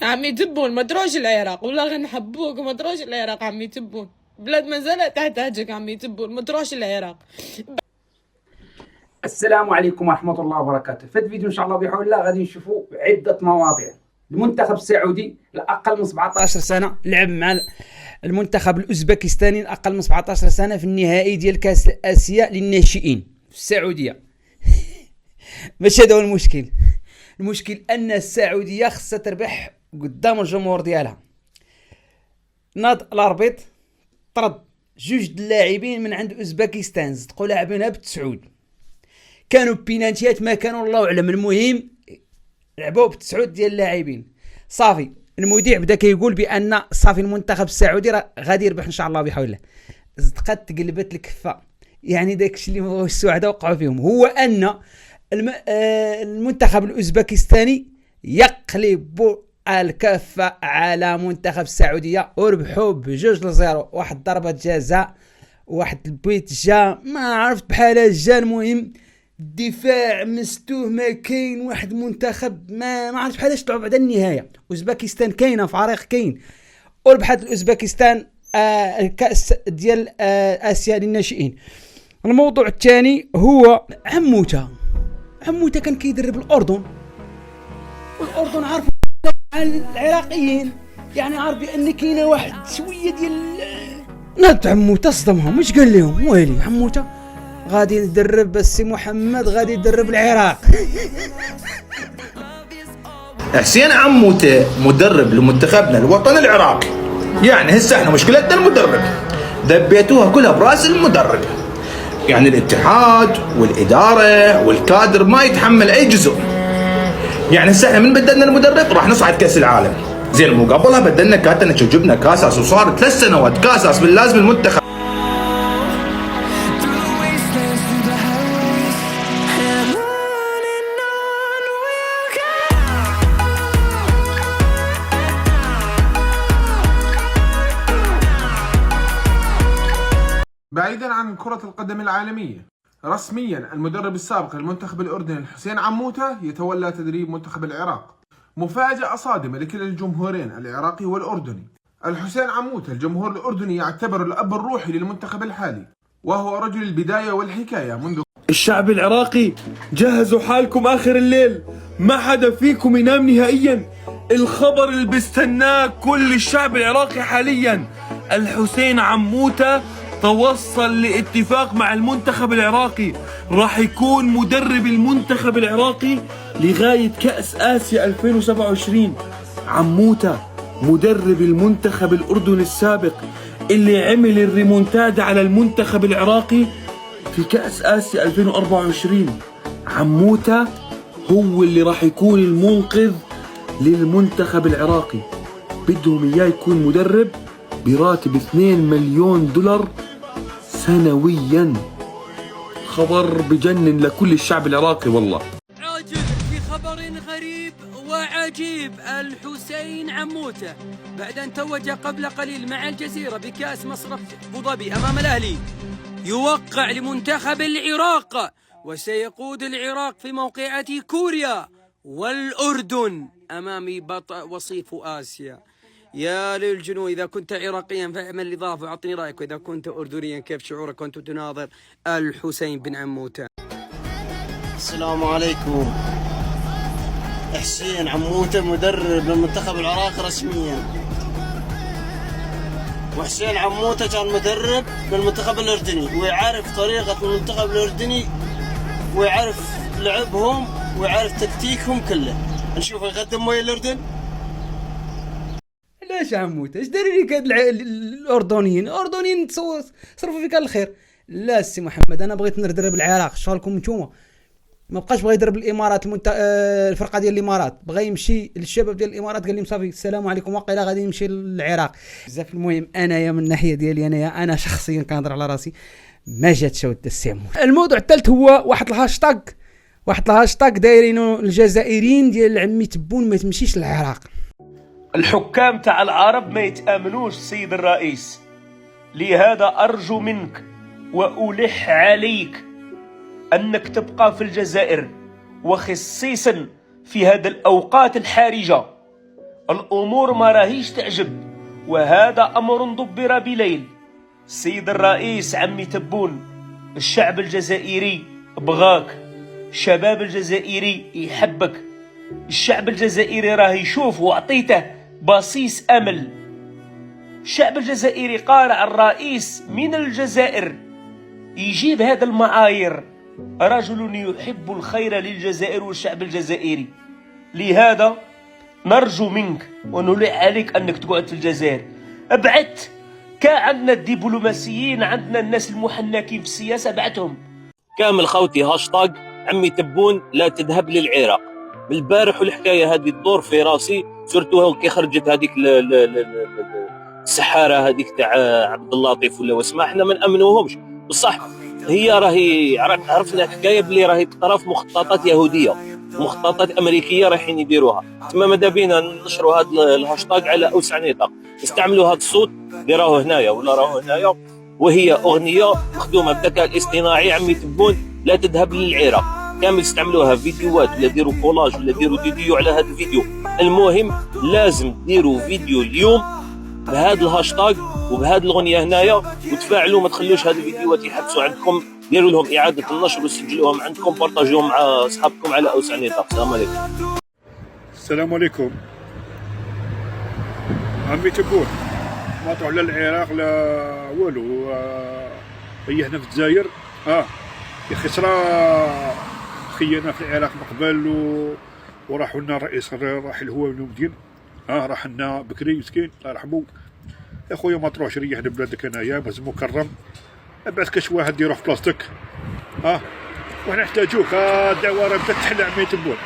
عمي تبون ما تروش العراق والله غنحبوك وما تروش العراق عمي تبون. بلاد ما زالت تحتاجك عمي تبون ما تروش العراق. السلام عليكم ورحمة الله وبركاته. في الفيديو إن شاء الله بحول الله غادي نشوفوا عدة مواضيع. المنتخب السعودي لأقل من 17 سنة لعب مع المنتخب الأوزبكستاني لأقل من 17 سنة في النهائي ديال كأس آسيا للناشئين في السعودية. ماشي هذا هو المشكل. المشكل أن السعودية خصها تربح قدام الجمهور ديالها. ناض الأربيط طرد جوج اللاعبين من عند أوزبكستان، صدقوا لاعبينها بالتسعود، كانوا بينانتيات ما كانوا الله اعلم. المهم لعبوا بتسعود ديال اللاعبين. صافي المذيع بدا كيقول بان صافي المنتخب السعودي راه غادي يربح ان شاء الله بحول الله. صدقات تقلبت الكفه. يعني داكشي اللي هو السعداء وقعوا فيهم هو ان المنتخب الاوزبكستاني يقلب الكفه على منتخب السعوديه وربحوا ب2-0. واحد ضربه جزاء واحد البيت جا ما عرفت بحال جا. المهم الدفاع مستوه ما كاين. واحد منتخب ما عرفت بحالاش طلعوا بعد النهايه. اوزبكستان كاينه في عريق كاين وربحت الاوزبكستان الكاس ديال اسيا للناشئين. الموضوع الثاني هو عموته كان كيدرب الاردن، والاردن عارف العراقيين، يعني عارف بان كاينه واحد شويه ديال ناد. عموته صدمهم، واش قال لهم؟ ويلي عموته غادي ندرب السي محمد غادي يدرب العراق. حسين عموته مدرب لمنتخبنا الوطني العراقي، يعني هسه احنا مشكلتنا المدرب، دبيتوها كلها براس المدرب. يعني الاتحاد والاداره والكادر ما يتحمل اي جزء. يعني هسه احنا من بدلنا المدرب راح نصعد كاس العالم، زين مو قبلها بدلنا كاتنش وجبنا كاساس وصار 3 سنوات كاساس باللازم المنتخب. بعيدا عن كرة القدم العالمية، رسميا المدرب السابق للمنتخب الأردني حسين عموته يتولى تدريب منتخب العراق. مفاجأة صادمة لكل الجمهورين العراقي والأردني. الحسين عموته الجمهور الأردني يعتبر الأب الروحي للمنتخب الحالي، وهو رجل البداية والحكاية منذ الشعب العراقي جهزوا حالكم آخر الليل، ما حدا فيكم ينام نهائيا. الخبر اللي بيستناه كل الشعب العراقي حاليا، الحسين عموته توصل لاتفاق مع المنتخب العراقي، راح يكون مدرب المنتخب العراقي لغاية كأس آسيا 2027. عموته مدرب المنتخب الأردني السابق اللي عمل الريمونتادا على المنتخب العراقي في كأس آسيا 2024. عموته هو اللي راح يكون المنقذ للمنتخب العراقي. بدهم إياه يكون مدرب براتب 2 مليون دولار سنويا. خبر بجنن لكل الشعب العراقي والله. عاجل في خبر غريب وعجيب، الحسين عموته بعد أن توج قبل قليل مع الجزيرة بكأس مصرف أبوظبي أمام الأهلي يوقع لمنتخب العراق، وسيقود العراق في موقعة كوريا والأردن أمام وصيف آسيا. يا للجنون، إذا كنت عراقيا فاعمل الإضافة وأعطني رأيك، وإذا كنت أردنيا كيف شعورك وأنت تناظر الحسين بن عموته؟ السلام عليكم. حسين عموته مدرب للمنتخب العراقي رسميا، وحسين عموته كان مدرب للمنتخب الأردني ويعرف طريقة المنتخب الأردني ويعرف لعبهم ويعرف تكتيكهم كله. نشوف يقدم ويا الأردن. ليش عموته ايش داري لك هاد الاردنيين صرفوا فيك الخير. لا السي محمد انا بغيت ندرب العراق، شغلكم نتوما. ما بقاش بغى يدرب الامارات الفرقه ديال الامارات، بغى يمشي للشباب ديال الامارات قال لهم صافي السلام عليكم واقيلا غادي نمشي للعراق بزاف. المهم انايا من الناحيه ديالي انا شخصيا كنهضر على راسي ما جاتش ود السي عموته. الموضوع الثالث هو واحد الهاشتاغ دايرينو الجزائريين ديال عمي تبون ما تمشيش للعراق. الحكام تاع العرب ما يتآمنوش سيد الرئيس، لهذا أرجو منك وألح عليك أنك تبقى في الجزائر، وخصيصا في هذه الأوقات الحرجة، الأمور ما راهيش تعجب، وهذا أمر دبر بليل. السيد الرئيس عمي تبون، الشعب الجزائري بغاك، الشباب الجزائري يحبك، الشعب الجزائري راه يشوف وعطيته بصيص أمل. الشعب الجزائري قارع الرئيس من الجزائر يجيب هذا المعايير، رجل يحب الخير للجزائر والشعب الجزائري. لهذا نرجو منك ونلح عليك أنك تقعد في الجزائر. ابعث، كان عندنا الدبلوماسيين، عندنا الناس المحنكين في السياسة، ابعثهم. كامل خوتي هاشتاغ عمي تبون لا تذهب للعراق. من البارح والحكايه هذه تدور في راسي، سورتو كي خرجت هذيك السحاره هذيك تاع عبد اللطيف ولا واسمع، احنا ما نامنوهمش بصح. هي راهي عرفنا الحكايه بلي راهي تطرف مخططات يهوديه، مخططات امريكيه رايحين يديروها. تما ماذا بينا ننشروا هذا الهاشتاغ على اوسع نطاق، استعملوا هذا الصوت اللي راهو هنايا ولا راهو هنايا، وهي اغنيه مخدومه بالذكاء الاصطناعي عمي تبون لا تذهب للعراق. كامل استعملوها فيديوهات ولا ديروا كولاج ولا ديروا فيديو على هذا الفيديو. المهم لازم ديروا فيديو اليوم بهذا الهاشتاغ وبهذه الاغنيه هنايا وتفاعلوا، ما تخلوش هذه الفيديوهات يحبسوا عندكم، ديروا لهم اعاده النشر وسجلوهم عندكم، بارطاجوهم مع اصحابكم على اوسع نطاق. السلام عليكم. السلام عليكم. عمي تبون ما طلعوا لا العراق لا والو، هي هنا في الجزائر. يا اخي صرا خينا في العراق من قبل وراحوا لنا الرئيس الراحل هو ونودين، راح لنا بكري مسكين الله يرحمه. يا خويا ما تروحش ريح لبلادك هنايا باز مكرم، ابعث كاش واحد يروح في بلاصتك. وحنا نحتاجوك. الدعوه راه بدات تحل عمي تبون،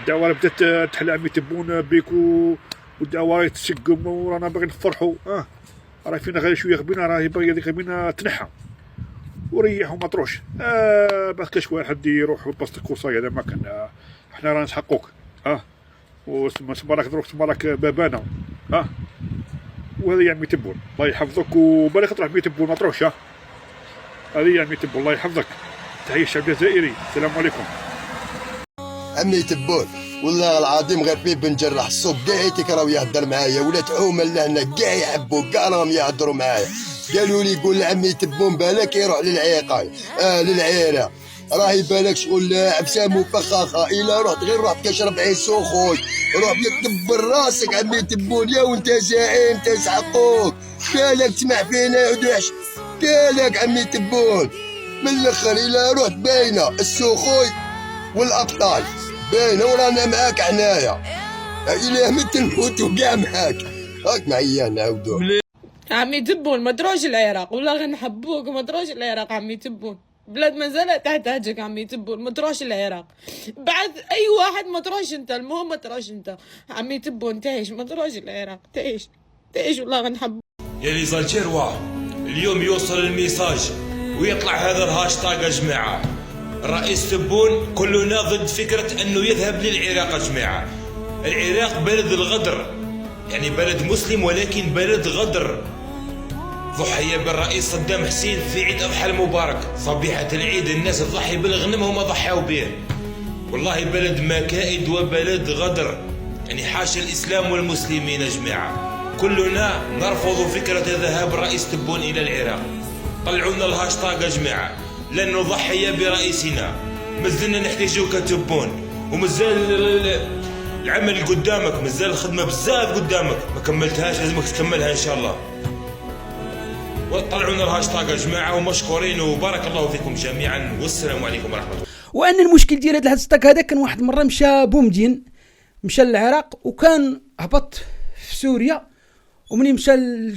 الدعوه راه بدات تحل عمي تبون بيك والدعوه تسقم ورانا باغيين نفرحوا. راه فينا غير شويه غبينا، راه باغي هذيك غبينا تنحى وريح وما تروحش. بس كاش واحد يروح لبلاصتك وصاي، هذا ما كان. احنا رانا نسحقوك. وسمارك دروك سمارك بابانا. وهذا يا عمي تبون الله يحفظك، وبالك تروح عمي تبون ما تروحش. هذه يا عمي تبون الله يحفظك. تحية الشعب الجزائري. السلام عليكم. عمي تبون والله العظيم غير في بن جراح الصوب كاع يتكراو يهضر معايا، ولات عومه لهنا كاع يحبوا كاع راهم يهضروا معايا. قالوا لي قول لعمي تبون بالك يروح للعراق. للعراق راهي بالك شغل عفسام وفخاخه، الا رحت غير رحت كشرب عيسو خويا، روح يكبر راسك عمي تبون يا وانت زعيم تسحقوك. بالك تسمع فينا يعودوش، بالك عمي تبون من الاخر الا رحت باينه السخوي والابطال باينه ورانا معاك عنايا، الا مت نموتو كاع معاك. هاك معايا نعاودو. عمي تبون ما تروحش العراق، ولا غير نحبوك ما تروحش العراق عمي تبون، بلاد ما زالت تحتاجك عمي تبون، ما تروحش العراق. بعد اي واحد ما تروحش انت، المهم ما تروحش انت عمي تبون، تعيش ما تروحش العراق، تعيش والله غنحبوك. يا لي زالجيروا اليوم يوصل الميساج ويطلع هذا الهاشتاج يا جماعه. الرئيس تبون كلنا ضد فكره انه يذهب للعراق يا جماعه. العراق بلد الغدر، يعني بلد مسلم ولكن بلد غدر. ضحية بالرئيس صدام حسين في عيد أضحى المبارك، صبيحة العيد الناس تضحي بالغنم وما ضحوا به. والله بلد مكائد وبلد غدر، يعني حاشا الإسلام والمسلمين يا جماعة. كلنا نرفض فكرة ذهاب الرئيس تبون إلى العراق. طلعوا لنا الهاشتاج يا جماعة، لن نضحي برئيسنا، مازلنا نحتاجوك تبون، ومازال العمل قدامك، مازال الخدمة بزاف قدامك ما كملتهاش، لازمك تكملها إن شاء الله. وطلعوا لنا الهاشتاج يا جماعه ومشكورين وبارك الله فيكم جميعا والسلام عليكم ورحمه الله. وان المشكل ديال هذا الهاشتاج هذا كان واحد المره مشى بومدين، مشى للعراق وكان هبط في سوريا، ومنين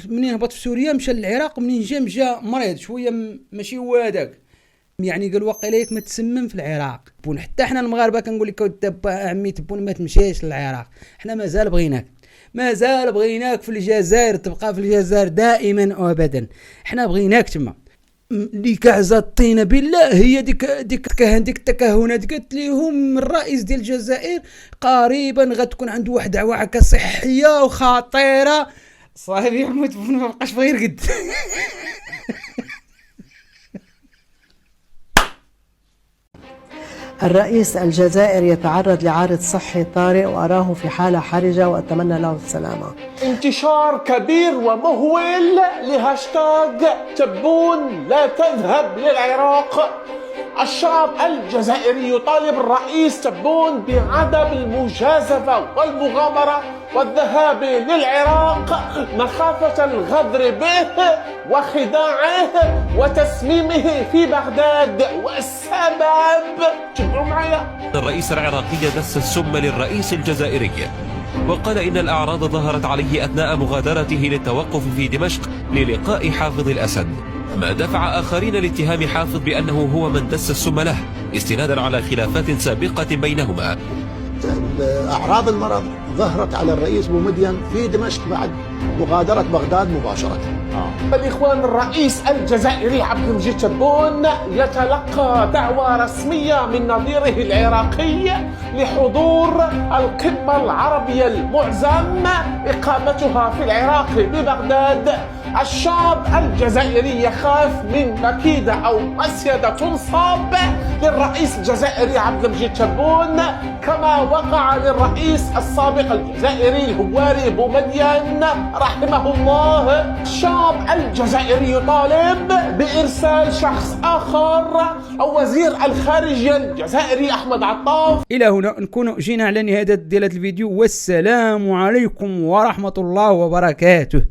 منين هبط في سوريا مشى للعراق، ومنين جا مريض شويه ماشي هو هذاك، يعني قال واقيلا ياك ما تسمم في العراق. حتى حنا المغاربه كنقول لك عمي تبون ما تمشيش للعراق، حنا مازال بغيناك في الجزائر، تبقى في الجزائر دائما وابدا، حنا بغيناك تما. اللي كعزه الطينه بالله هي ديك التكهنات، قالت لهم الرئيس ديال الجزائر قريبا غتكون عنده واحد دعوه هكا صحيه وخطيره. صاحبي يموت ما بقاش بغي يرقد. الرئيس الجزائري يتعرض لعارض صحي طارئ وأراه في حالة حرجة وأتمنى له السلامة. انتشار كبير ومهول لهاشتاج تبون لا تذهب للعراق. الشعب الجزائري يطالب الرئيس تبون بعدم المجازفة والمغامرة والذهاب للعراق مخافة الغدر به وخداعه وتسميمه في بغداد. والسبب تبعوا معايا، الرئيس العراقي دس السم للرئيس الجزائري وقال إن الأعراض ظهرت عليه أثناء مغادرته للتوقف في دمشق للقاء حافظ الأسد، ما دفع آخرين لاتهام حافظ بأنه هو من دس السم له استنادا على خلافات سابقة بينهما. أعراض المرض ظهرت على الرئيس بومدين في دمشق بعد مغادرة بغداد مباشرة. الإخوان، الرئيس الجزائري عبد المجيد تبون يتلقى دعوة رسمية من نظيره العراقي لحضور القمة العربية المعزم إقامتها في العراق ببغداد. الشعب الجزائري يخاف من مكيدة أو مسيدة تنصب للرئيس الجزائري عبد المجيد تبون كما وقع للرئيس السابق الجزائري الهواري بومدين رحمه الله. الشعب الجزائري يطالب بإرسال شخص آخر أو وزير الخارجية الجزائري أحمد عطاف. إلى هنا نكون جينا على نهاية ديال هذا الفيديو، والسلام عليكم ورحمة الله وبركاته.